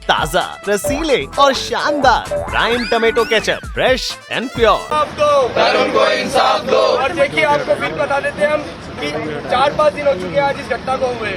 ताज़ा, रसीले और शानदार prime tomato ketchup, fresh and pure. आप दो, तरुण को इंसाफ दो। और देखिए आपको फिर बता देते हैं हम कि 4-5 दिन हो चुके हैं आज इस घटना को हुए।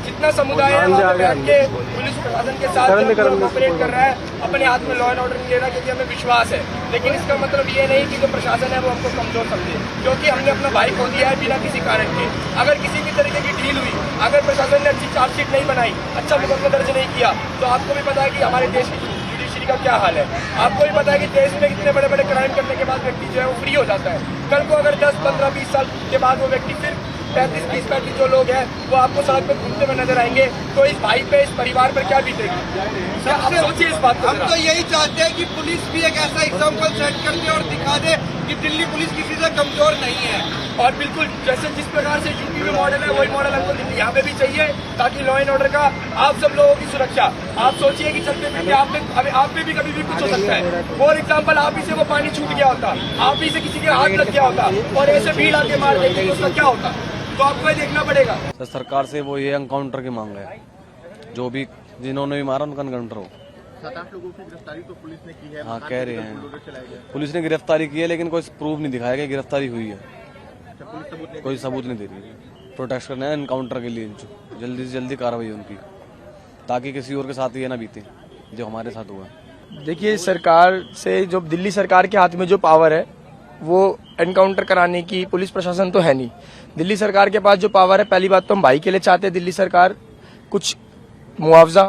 जितना समुदाय है वहाँ पे बैठ के पुलिस प्रशासन के साथ कोऑपरेट कर रहा है, अपने हाथ में लॉ एंड ऑर्डर नहीं ले रहा, क्योंकि हमें विश्वास है। लेकिन इसका मतलब ये नहीं कि जो प्रशासन है वो हमको कमजोर समझे, क्योंकि हमने अपना भाई खो दिया है बिना किसी कारण के। अगर किसी भी तरीके की डील हुई, अगर प्रशासन ने अच्छी चार्जशीट नहीं बनाई, अच्छा मुकदमा दर्ज नहीं किया, तो आपको भी पता है कि हमारे देश की जुडिशरी का क्या हाल है। आपको भी पता है कि देश में कितने बड़े बड़े क्राइम करने के बाद व्यक्ति जो है वो फ्री हो जाता है। कल को अगर 10, 15, 20 साल के बाद वो व्यक्ति फिर 35, 30, 35 जो लोग हैं वो आपको सड़क पे घूमते हुए नजर आएंगे, तो इस भाई पे, इस परिवार पर क्या बीतेगी? आप सोचिए इस बात को। हम तो यही चाहते हैं कि पुलिस भी एक ऐसा एग्जाम्पल सेट कर दे और दिखा दे कि दिल्ली पुलिस किसी से कमजोर नहीं है। और बिल्कुल जैसे जिस प्रकार से यूपी में मॉडल है वही मॉडल हमको दिल्ली यहाँ पे भी चाहिए, ताकि लॉ एंड ऑर्डर का आप सब लोगों की सुरक्षा। आप सोचिए कि चलते फिरते आप पे भी कभी भी कुछ हो सकता है। फॉर एग्जाम्पल आप ही से वो पानी छूट गया होता, आप ही से किसी के हाथ लग गया होता और ऐसे भीड़ आके मार देती तो उसका क्या होता? तो आपको ये देखना पड़ेगा। तो सरकार से वो ये एनकाउंटर की मांग है, जो भी जिन्होंने भी मारा उनका एनकाउंटर हो। 7-8 लोगों की गिरफ्तारी तो पुलिस ने की है। हाँ कह रहे हैं पुलिस ने गिरफ्तारी की है, लेकिन कोई प्रूफ नहीं दिखाया कि गिरफ्तारी हुई है। कोई सबूत नहीं दे रही। प्रोटेस्ट करना है एनकाउंटर के लिए, जल्दी से जल्दी कार्रवाई हो उनकी, ताकि किसी और के साथ ये ना बीते जो हमारे साथ हुआ। देखिए, सरकार से जो दिल्ली सरकार के हाथ में जो पावर है वो एनकाउंटर कराने की पुलिस प्रशासन तो है नहीं। दिल्ली सरकार के पास जो पावर है, पहली बात तो हम भाई के लिए चाहते हैं दिल्ली सरकार कुछ मुआवजा,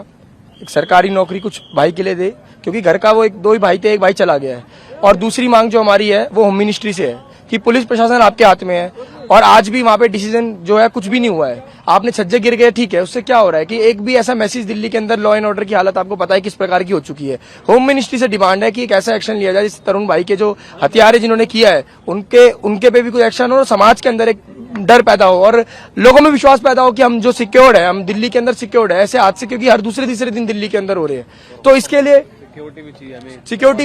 एक सरकारी नौकरी कुछ भाई के लिए दे, क्योंकि घर का वो 2 ही भाई थे, एक भाई चला गया है। और दूसरी मांग जो हमारी है वो होम मिनिस्ट्री से है कि पुलिस प्रशासन आपके हाथ में है और आज भी वहाँ पे डिसीजन जो है कुछ भी नहीं हुआ है। आपने छज्जे गिर गए, ठीक है, उससे क्या हो रहा है कि एक भी ऐसा मैसेज दिल्ली के अंदर लॉ एंड ऑर्डर की हालत आपको पता है किस प्रकार की हो चुकी है। होम मिनिस्ट्री से डिमांड है कि एक ऐसा एक्शन लिया जाए जिस तरुण भाई के जो हत्यारे जिन्होंने किया है उनके पे भी कुछ एक्शन हो और समाज के अंदर एक डर पैदा हो और लोगों में विश्वास पैदा हो कि हम जो सिक्योर्ड है, हम दिल्ली के अंदर सिक्योर्ड है ऐसे हादसे, क्योंकि हर दूसरे तीसरे दिन दिल्ली के अंदर हो रहे हैं। तो इसके लिए सिक्योरिटी,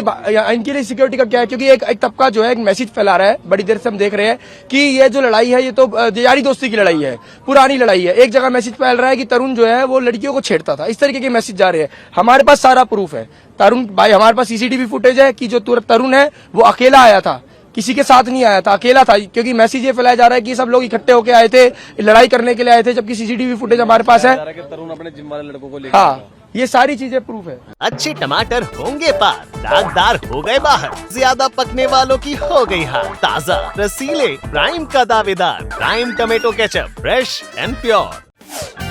इनके लिए सिक्योरिटी का क्या है, क्योंकि एक तबका जो है एक मैसेज फैला रहा है, बड़ी देर से हम देख रहे हैं कि ये जो लड़ाई है ये तो यारी दोस्ती की लड़ाई है, पुरानी लड़ाई है। एक जगह मैसेज फैल रहा है कि तरुण जो है वो लड़कियों को छेड़ता था, इस तरीके के मैसेज जा रहे हैं। हमारे पास सारा प्रूफ है तरुण भाई, हमारे पास सीसीटीवी फुटेज है कि जो तरुण है वो अकेला आया था, किसी के साथ नहीं आया था, अकेला था। क्योंकि मैसेज ये फैलाया जा रहा है कि सब लोग इकट्ठे होकर आए थे, लड़ाई करने के लिए आए थे, जबकि सीसीटीवी फुटेज हमारे पास है। तरुण अपने जिम वाले लड़कों को लेकर, हाँ, ये सारी चीजें प्रूफ है। अच्छे टमाटर होंगे पार, दागदार हो गए बाहर, ज्यादा पकने वालों की हो गई हार। ताज़ा, रसीले, प्राइम का दावेदार, prime tomato ketchup, fresh and pure.